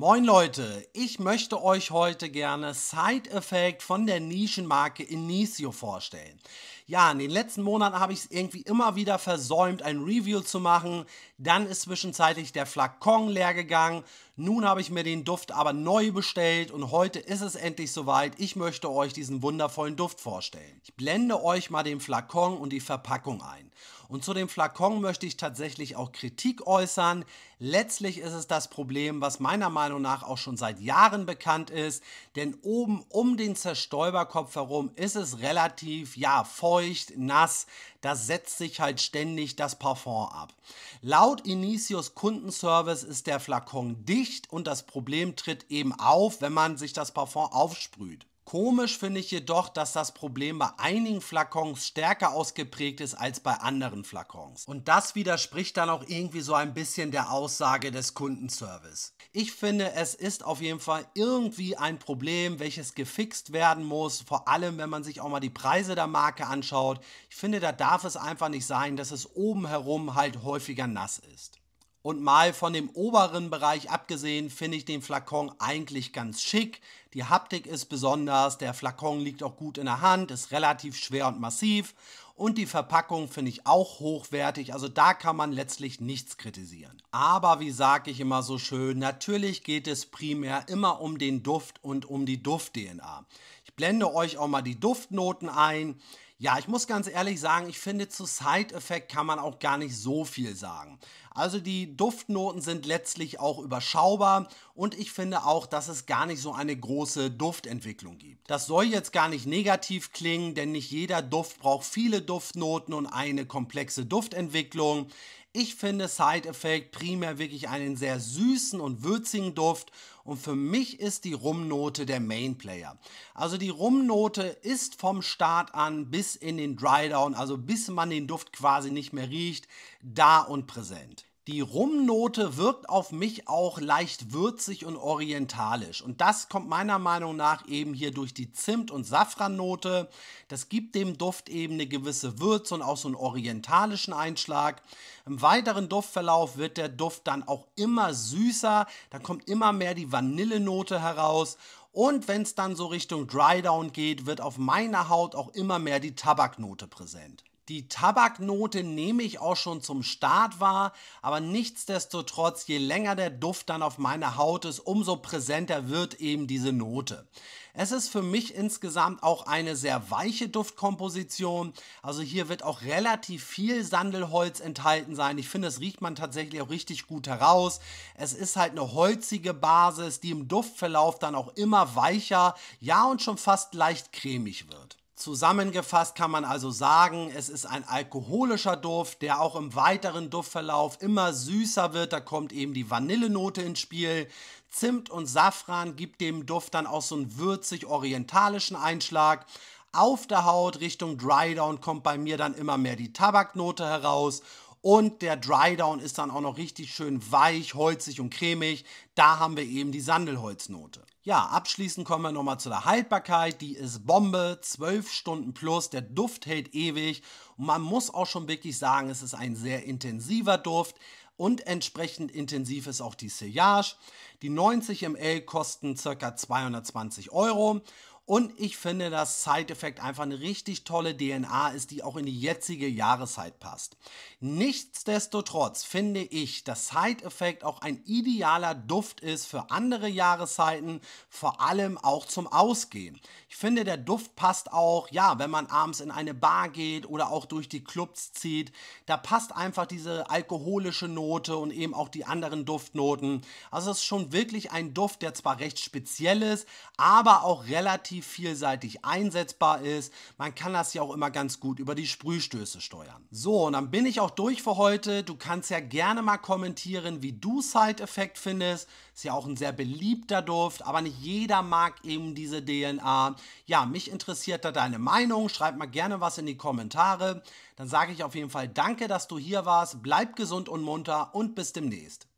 Moin Leute, ich möchte euch heute gerne Side Effect von der Nischenmarke Initio vorstellen. Ja, in den letzten Monaten habe ich es irgendwie immer wieder versäumt, ein Review zu machen. Dann ist zwischenzeitlich der Flakon leer gegangen. Nun habe ich mir den Duft aber neu bestellt und heute ist es endlich soweit. Ich möchte euch diesen wundervollen Duft vorstellen. Ich blende euch mal den Flakon und die Verpackung ein. Und zu dem Flakon möchte ich tatsächlich auch Kritik äußern. Letztlich ist es das Problem, was meiner Meinung nach auch schon seit Jahren bekannt ist, denn oben um den Zerstäuberkopf herum ist es relativ, ja, feucht, nass. Da setzt sich halt ständig das Parfum ab. Laut Initios Kundenservice ist der Flakon dicht und das Problem tritt eben auf, wenn man sich das Parfum aufsprüht. Komisch finde ich jedoch, dass das Problem bei einigen Flakons stärker ausgeprägt ist als bei anderen Flakons. Und das widerspricht dann auch irgendwie so ein bisschen der Aussage des Kundenservice. Ich finde, es ist auf jeden Fall irgendwie ein Problem, welches gefixt werden muss, vor allem wenn man sich auch mal die Preise der Marke anschaut. Ich finde, da darf es einfach nicht sein, dass es oben herum halt häufiger nass ist. Und mal von dem oberen Bereich abgesehen, finde ich den Flakon eigentlich ganz schick. Die Haptik ist besonders, der Flakon liegt auch gut in der Hand, ist relativ schwer und massiv. Und die Verpackung finde ich auch hochwertig, also da kann man letztlich nichts kritisieren. Aber wie sage ich immer so schön, natürlich geht es primär immer um den Duft und um die Duft-DNA. Ich blende euch auch mal die Duftnoten ein. Ja, ich muss ganz ehrlich sagen, ich finde, zu Side Effect kann man auch gar nicht so viel sagen. Also die Duftnoten sind letztlich auch überschaubar und ich finde auch, dass es gar nicht so eine große Duftentwicklung gibt. Das soll jetzt gar nicht negativ klingen, denn nicht jeder Duft braucht viele Duftnoten und eine komplexe Duftentwicklung. Ich finde Side Effect primär wirklich einen sehr süßen und würzigen Duft und für mich ist die Rumnote der Mainplayer. Also die Rumnote ist vom Start an bis in den Drydown, also bis man den Duft quasi nicht mehr riecht, da und präsent. Die Rumnote wirkt auf mich auch leicht würzig und orientalisch. Und das kommt meiner Meinung nach eben hier durch die Zimt- und Safrannote. Das gibt dem Duft eben eine gewisse Würze und auch so einen orientalischen Einschlag. Im weiteren Duftverlauf wird der Duft dann auch immer süßer. Da kommt immer mehr die Vanillenote heraus. Und wenn es dann so Richtung Drydown geht, wird auf meiner Haut auch immer mehr die Tabaknote präsent. Die Tabaknote nehme ich auch schon zum Start wahr, aber nichtsdestotrotz, je länger der Duft dann auf meiner Haut ist, umso präsenter wird eben diese Note. Es ist für mich insgesamt auch eine sehr weiche Duftkomposition, also hier wird auch relativ viel Sandelholz enthalten sein. Ich finde, das riecht man tatsächlich auch richtig gut heraus. Es ist halt eine holzige Basis, die im Duftverlauf dann auch immer weicher, ja und schon fast leicht cremig wird. Zusammengefasst kann man also sagen, es ist ein alkoholischer Duft, der auch im weiteren Duftverlauf immer süßer wird. Da kommt eben die Vanillenote ins Spiel. Zimt und Safran gibt dem Duft dann auch so einen würzig-orientalischen Einschlag. Auf der Haut Richtung Drydown kommt bei mir dann immer mehr die Tabaknote heraus. Und der Drydown ist dann auch noch richtig schön weich, holzig und cremig. Da haben wir eben die Sandelholznote. Ja, abschließend kommen wir nochmal zu der Haltbarkeit. Die ist Bombe, 12 Stunden plus. Der Duft hält ewig. Und man muss auch schon wirklich sagen, es ist ein sehr intensiver Duft. Und entsprechend intensiv ist auch die Sillage. Die 90 ml kosten ca. 220 Euro. Und ich finde, dass Side Effect einfach eine richtig tolle DNA ist, die auch in die jetzige Jahreszeit passt. Nichtsdestotrotz finde ich, dass Side Effect auch ein idealer Duft ist für andere Jahreszeiten, vor allem auch zum Ausgehen. Ich finde, der Duft passt auch, ja, wenn man abends in eine Bar geht oder auch durch die Clubs zieht. Da passt einfach diese alkoholische Note und eben auch die anderen Duftnoten. Also es ist schon wirklich ein Duft, der zwar recht speziell ist, aber auch relativ vielseitig einsetzbar ist. Man kann das ja auch immer ganz gut über die Sprühstöße steuern. So, und dann bin ich auch durch für heute. Du kannst ja gerne mal kommentieren, wie du Side Effect findest. Ist ja auch ein sehr beliebter Duft, aber nicht jeder mag eben diese DNA. Ja, mich interessiert da deine Meinung. Schreib mal gerne was in die Kommentare. Dann sage ich auf jeden Fall danke, dass du hier warst. Bleib gesund und munter und bis demnächst.